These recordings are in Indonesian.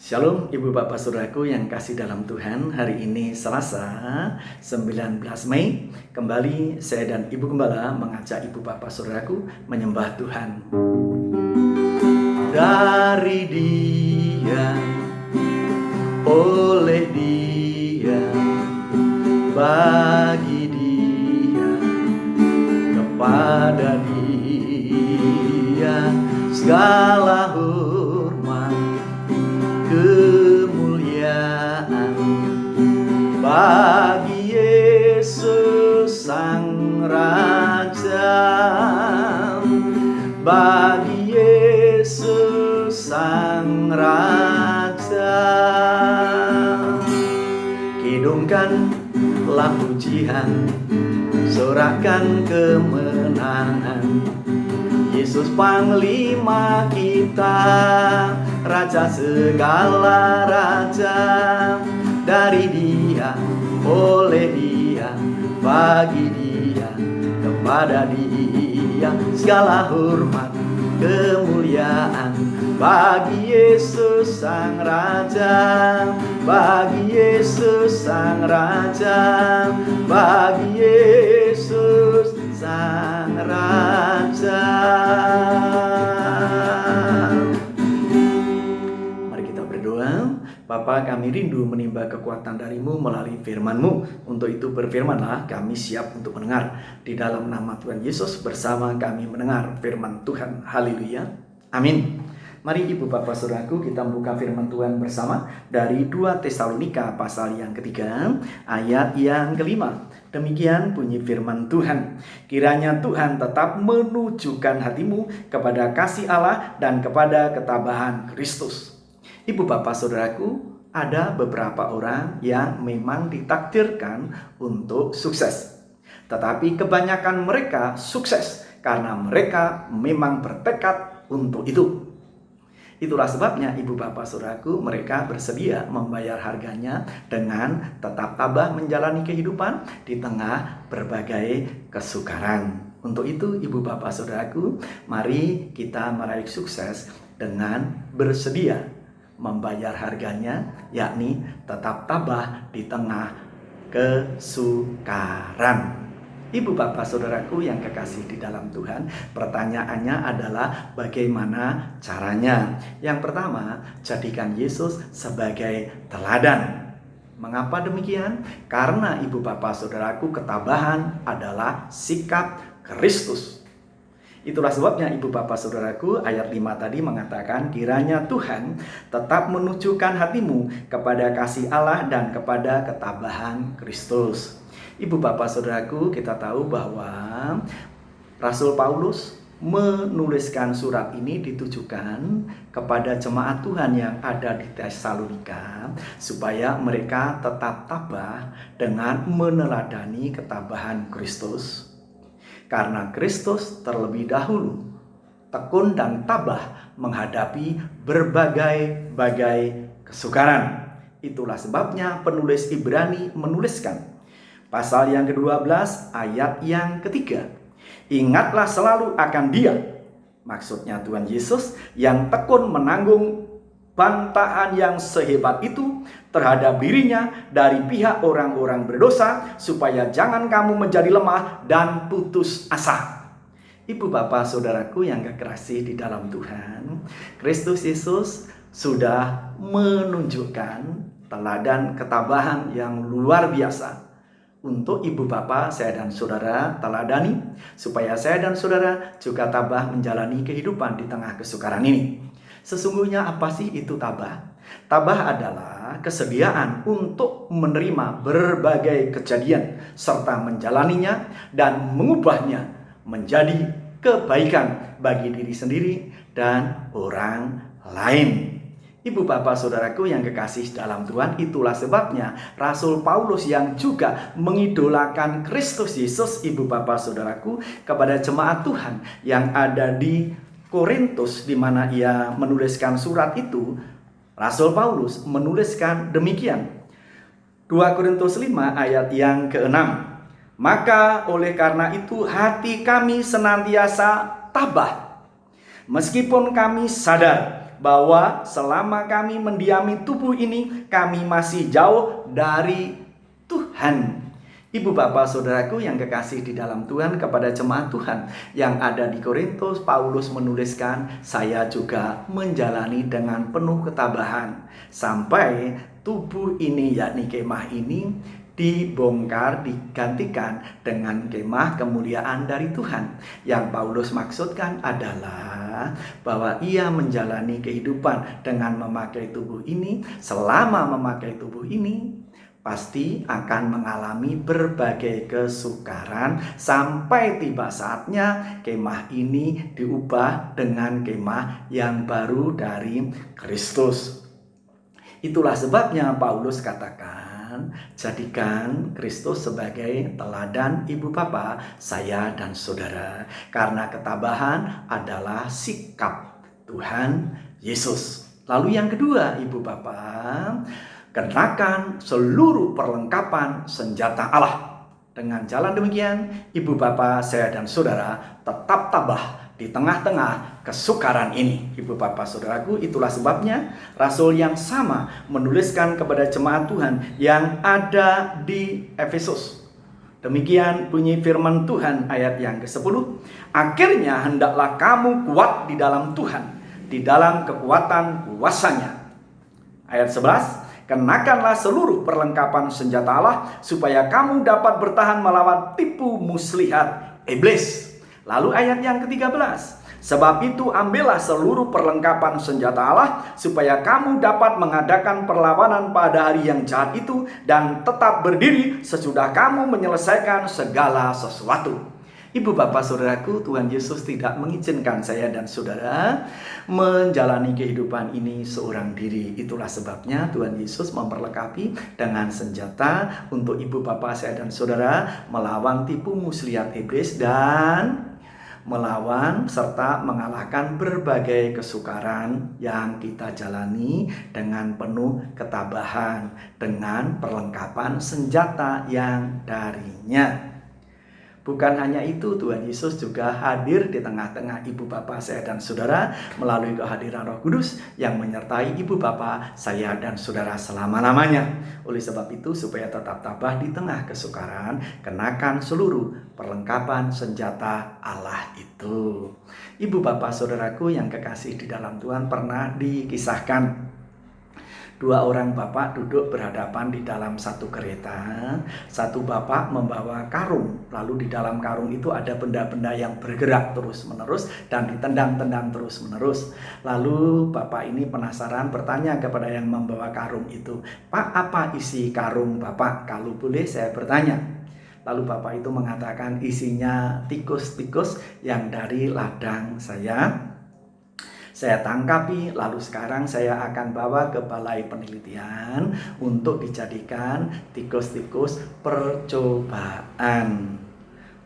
Shalom Ibu Bapak Saudaraku yang kasih dalam Tuhan. Hari ini Selasa 19 Mei. Kembali saya dan Ibu Gembala mengajak Ibu Bapak Saudaraku menyembah Tuhan. Dari Dia, oleh Dia, bagi Dia, kepada Dia segala hormat kemuliaan, bagi Yesus Sang Raja, bagi Yesus Sang Raja. Kidungkanlah pujian, sorakan kemenangan, Yesus Panglima kita, Raja segala raja. Dari Dia, oleh Dia, bagi Dia, kepada Dia segala hormat kemuliaan, bagi Yesus Sang Raja, bagi Yesus Sang Raja, bagi Yesus Sang Raja. Mari kita berdoa. Bapa, kami rindu menimba kekuatan dari-Mu melalui firman-Mu. Untuk itu berfirmanlah, kami siap untuk mendengar. Di dalam nama Tuhan Yesus bersama kami mendengar firman Tuhan. Haleluya. Amin. Mari Ibu Bapak Saudaraku, kita membuka firman Tuhan bersama dari 2 Tesalonika pasal yang ketiga, ayat yang kelima. Demikian bunyi firman Tuhan. Kiranya Tuhan tetap menunjukkan hatimu kepada kasih Allah dan kepada ketabahan Kristus. Ibu Bapak Saudaraku, ada beberapa orang yang memang ditakdirkan untuk sukses. Tetapi kebanyakan mereka sukses karena mereka memang bertekad untuk itu. Itulah sebabnya Ibu Bapak Saudaraku, mereka bersedia membayar harganya dengan tetap tabah menjalani kehidupan di tengah berbagai kesukaran. Untuk itu Ibu Bapak Saudaraku, mari kita meraih sukses dengan bersedia membayar harganya, yakni tetap tabah di tengah kesukaran. Ibu Bapak Saudaraku yang kekasih di dalam Tuhan, pertanyaannya adalah bagaimana caranya? Yang pertama, jadikan Yesus sebagai teladan. Mengapa demikian? Karena Ibu Bapak Saudaraku, ketabahan adalah sikap Kristus. Itulah sebabnya Ibu Bapak Saudaraku, ayat 5 tadi mengatakan, kiranya Tuhan tetap menunjukkan hatimu kepada kasih Allah dan kepada ketabahan Kristus. Ibu Bapak Saudaraku, kita tahu bahwa Rasul Paulus menuliskan surat ini ditujukan kepada jemaat Tuhan yang ada di Tesalonika, supaya mereka tetap tabah dengan meneladani ketabahan Kristus. Karena Kristus terlebih dahulu tekun dan tabah menghadapi berbagai kesukaran. Itulah sebabnya penulis Ibrani menuliskan pasal yang ke-12 ayat yang ketiga. Ingatlah selalu akan Dia, maksudnya Tuhan Yesus, yang tekun menanggung bantahan yang sehebat itu terhadap dirinya dari pihak orang-orang berdosa, supaya jangan kamu menjadi lemah dan putus asa. Ibu Bapak Saudaraku yang kekasih di dalam Tuhan, Kristus Yesus sudah menunjukkan teladan ketabahan yang luar biasa untuk Ibu Bapak, saya dan Saudara teladani, supaya saya dan Saudara juga tabah menjalani kehidupan di tengah kesukaran ini. Sesungguhnya apa sih itu tabah? Tabah adalah kesediaan untuk menerima berbagai kejadian serta menjalaninya dan mengubahnya menjadi kebaikan bagi diri sendiri dan orang lain. Ibu Bapak Saudaraku yang kekasih dalam Tuhan, itulah sebabnya Rasul Paulus yang juga mengidolakan Kristus Yesus, Ibu Bapak Saudaraku, kepada jemaat Tuhan yang ada di Korintus, di mana ia menuliskan surat itu, Rasul Paulus menuliskan demikian. 2 Korintus 5 ayat yang ke-6. Maka oleh karena itu hati kami senantiasa tabah, meskipun kami sadar bahwa selama kami mendiami tubuh ini, kami masih jauh dari Tuhan. Ibu bapak saudaraku yang kekasih di dalam Tuhan, kepada jemaat Tuhan yang ada di Korintus, Paulus menuliskan, saya juga menjalani dengan penuh ketabahan sampai tubuh ini, yakni kemah ini, dibongkar, digantikan dengan kemah kemuliaan dari Tuhan. Yang Paulus maksudkan adalah bahwa ia menjalani kehidupan dengan memakai tubuh ini. Selama memakai tubuh ini, pasti akan mengalami berbagai kesukaran sampai tiba saatnya kemah ini diubah dengan kemah yang baru dari Kristus. Itulah sebabnya Paulus katakan, jadikan Kristus sebagai teladan ibu bapa saya dan saudara, karena ketabahan adalah sikap Tuhan Yesus. Lalu yang kedua, ibu bapa, kenakan seluruh perlengkapan senjata Allah. Dengan jalan demikian, ibu bapa saya dan saudara tetap tabah di tengah-tengah kesukaran ini. Ibu bapa saudaraku, itulah sebabnya rasul yang sama menuliskan kepada jemaat Tuhan yang ada di Efesus. Demikian bunyi firman Tuhan ayat yang ke-10. Akhirnya hendaklah kamu kuat di dalam Tuhan, di dalam kekuatan kuasanya. Ayat 11. Kenakanlah seluruh perlengkapan senjata Allah, supaya kamu dapat bertahan melawan tipu muslihat iblis. Lalu ayat yang ke-13. Sebab itu ambillah seluruh perlengkapan senjata Allah, supaya kamu dapat mengadakan perlawanan pada hari yang jahat itu, dan tetap berdiri sesudah kamu menyelesaikan segala sesuatu. Ibu bapak saudaraku, Tuhan Yesus tidak mengizinkan saya dan saudara menjalani kehidupan ini seorang diri. Itulah sebabnya Tuhan Yesus memperlengkapi dengan senjata untuk ibu bapak saya dan saudara melawan tipu muslihat iblis dan melawan serta mengalahkan berbagai kesukaran yang kita jalani dengan penuh ketabahan, dengan perlengkapan senjata yang darinya. Bukan hanya itu, Tuhan Yesus juga hadir di tengah-tengah ibu bapa saya dan saudara melalui kehadiran Roh Kudus yang menyertai ibu bapa saya dan saudara selama-lamanya. Oleh sebab itu, supaya tetap tabah di tengah kesukaran, kenakan seluruh perlengkapan senjata Allah itu. Ibu bapa saudaraku yang kekasih di dalam Tuhan, pernah dikisahkan dua orang bapak duduk berhadapan di dalam satu kereta. Satu bapak membawa karung, lalu di dalam karung itu ada benda-benda yang bergerak terus-menerus dan ditendang-tendang terus-menerus. Lalu bapak ini penasaran, bertanya kepada yang membawa karung itu, "Pak, apa isi karung Bapak? Kalau boleh saya bertanya." Lalu bapak itu mengatakan, "Isinya tikus-tikus yang dari ladang saya tangkapi, lalu sekarang saya akan bawa ke balai penelitian untuk dijadikan tikus-tikus percobaan."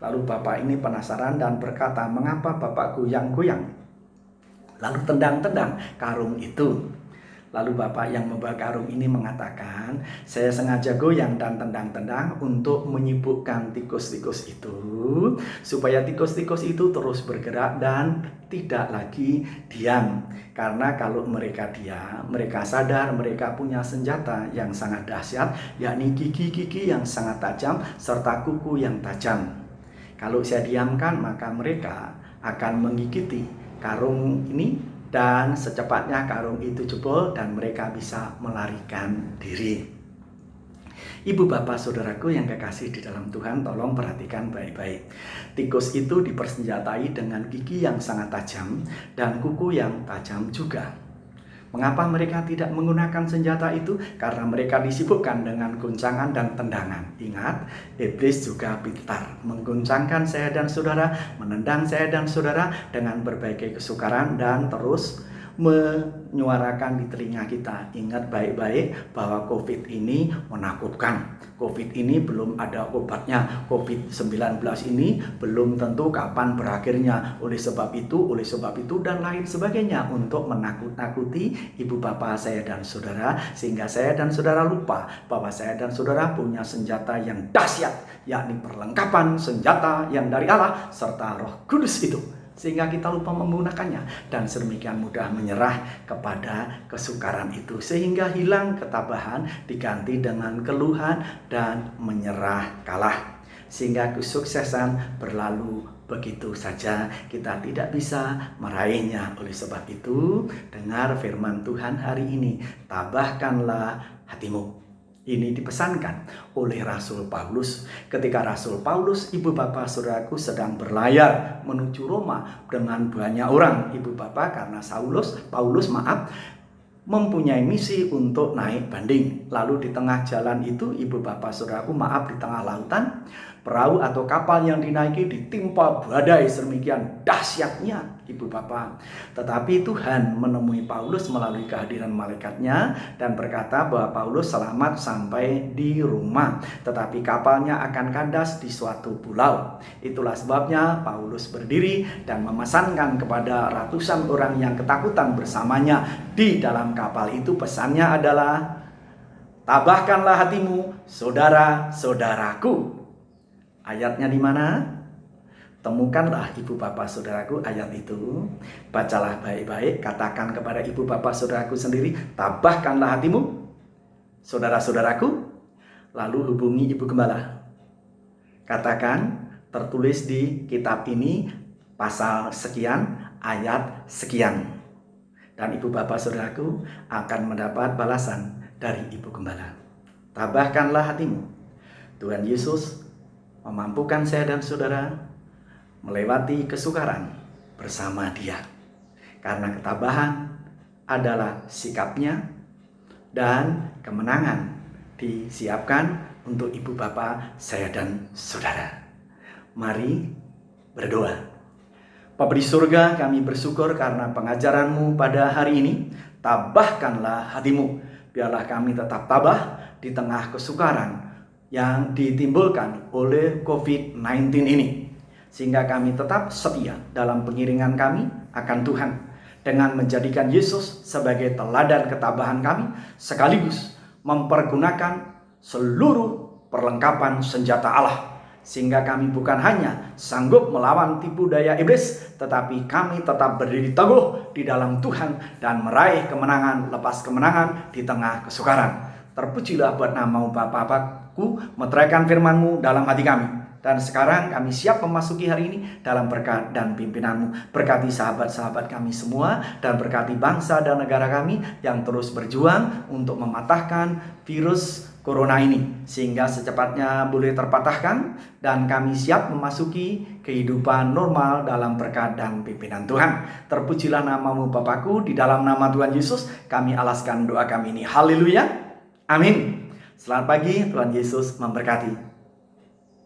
Lalu bapak ini penasaran dan berkata, "Mengapa bapak goyang-goyang lalu tendang-tendang karung itu?" Lalu bapak yang membawa karung ini mengatakan, "Saya sengaja goyang dan tendang-tendang untuk menyibukkan tikus-tikus itu, supaya tikus-tikus itu terus bergerak dan tidak lagi diam. Karena kalau mereka diam, mereka sadar mereka punya senjata yang sangat dahsyat, yakni gigi-gigi yang sangat tajam serta kuku yang tajam. Kalau saya diamkan, maka mereka akan menggigiti karung ini, dan secepatnya karung itu jebol dan mereka bisa melarikan diri." Ibu bapak saudaraku yang kekasih di dalam Tuhan, tolong perhatikan baik-baik. Tikus itu dipersenjatai dengan gigi yang sangat tajam dan kuku yang tajam juga. Mengapa mereka tidak menggunakan senjata itu? Karena mereka disibukkan dengan guncangan dan tendangan. Ingat, iblis juga pintar mengguncangkan saya dan saudara, menendang saya dan saudara dengan berbagai kesukaran dan terus menyuarakan di telinga kita. Ingat baik-baik bahwa COVID ini menakutkan. COVID ini belum ada obatnya. COVID-19 ini belum tentu kapan berakhirnya. Oleh sebab itu dan lain sebagainya, untuk menakut-nakuti ibu bapak saya dan saudara, sehingga saya dan saudara lupa bahwa saya dan saudara punya senjata yang dahsyat, yakni perlengkapan senjata yang dari Allah serta Roh Kudus itu. sehingga kita lupa menggunakannya dan sedemikian mudah menyerah kepada kesukaran itu, sehingga hilang ketabahan diganti dengan keluhan dan menyerah kalah, sehingga kesuksesan berlalu begitu saja, kita tidak bisa meraihnya. Oleh sebab itu, dengar firman Tuhan hari ini, tabahkanlah hatimu. Ini dipesankan oleh Rasul Paulus ketika Rasul Paulus, ibu bapak saudaraku, sedang berlayar menuju Roma dengan banyak orang. Ibu bapak, karena Paulus mempunyai misi untuk naik banding. Lalu di tengah jalan itu, ibu bapak saudaraku, di tengah lautan, perahu atau kapal yang dinaiki ditimpa badai sedemikian dahsyatnya, ibu bapak. Tetapi Tuhan menemui Paulus melalui kehadiran malaikatnya dan berkata bahwa Paulus selamat sampai di rumah, tetapi kapalnya akan kandas di suatu pulau. Itulah sebabnya Paulus berdiri dan memesankan kepada ratusan orang yang ketakutan bersamanya di dalam kapal itu. Pesannya adalah, tabahkanlah hatimu, saudara-saudaraku. Ayatnya di mana? Temukanlah ibu bapak saudaraku ayat itu. Bacalah baik-baik, katakan kepada ibu bapak saudaraku sendiri, tabahkanlah hatimu, saudara-saudaraku. Lalu hubungi ibu gembala. Katakan, tertulis di kitab ini pasal sekian, ayat sekian. Dan ibu bapak saudaraku akan mendapat balasan dari ibu gembala. Tabahkanlah hatimu. Tuhan Yesus memampukan saya dan saudara melewati kesukaran bersama Dia. Karena ketabahan adalah sikapnya dan kemenangan disiapkan untuk ibu bapak saya dan saudara. Mari berdoa. Bapa di surga, kami bersyukur karena pengajaran-Mu pada hari ini. Tabahkanlah hatimu. Biarlah kami tetap tabah di tengah kesukaran yang ditimbulkan oleh COVID-19 ini, sehingga kami tetap setia dalam pengiringan kami akan Tuhan, dengan menjadikan Yesus sebagai teladan ketabahan kami, sekaligus mempergunakan seluruh perlengkapan senjata Allah, sehingga kami bukan hanya sanggup melawan tipu daya iblis, tetapi kami tetap berdiri teguh di dalam Tuhan dan meraih kemenangan lepas kemenangan di tengah kesukaran. Terpujilah buat nama-Mu Bapa-Bapakku, meteraikan firman-Mu dalam hati kami. Dan sekarang kami siap memasuki hari ini dalam berkat dan pimpinan-Mu. Berkati sahabat-sahabat kami semua dan berkati bangsa dan negara kami yang terus berjuang untuk mematahkan virus corona ini, sehingga secepatnya boleh terpatahkan dan kami siap memasuki kehidupan normal dalam berkat dan pimpinan Tuhan. Terpujilah nama-Mu Bapakku, di dalam nama Tuhan Yesus kami alaskan doa kami ini. Haleluya. Amin. Selamat pagi, Tuhan Yesus memberkati.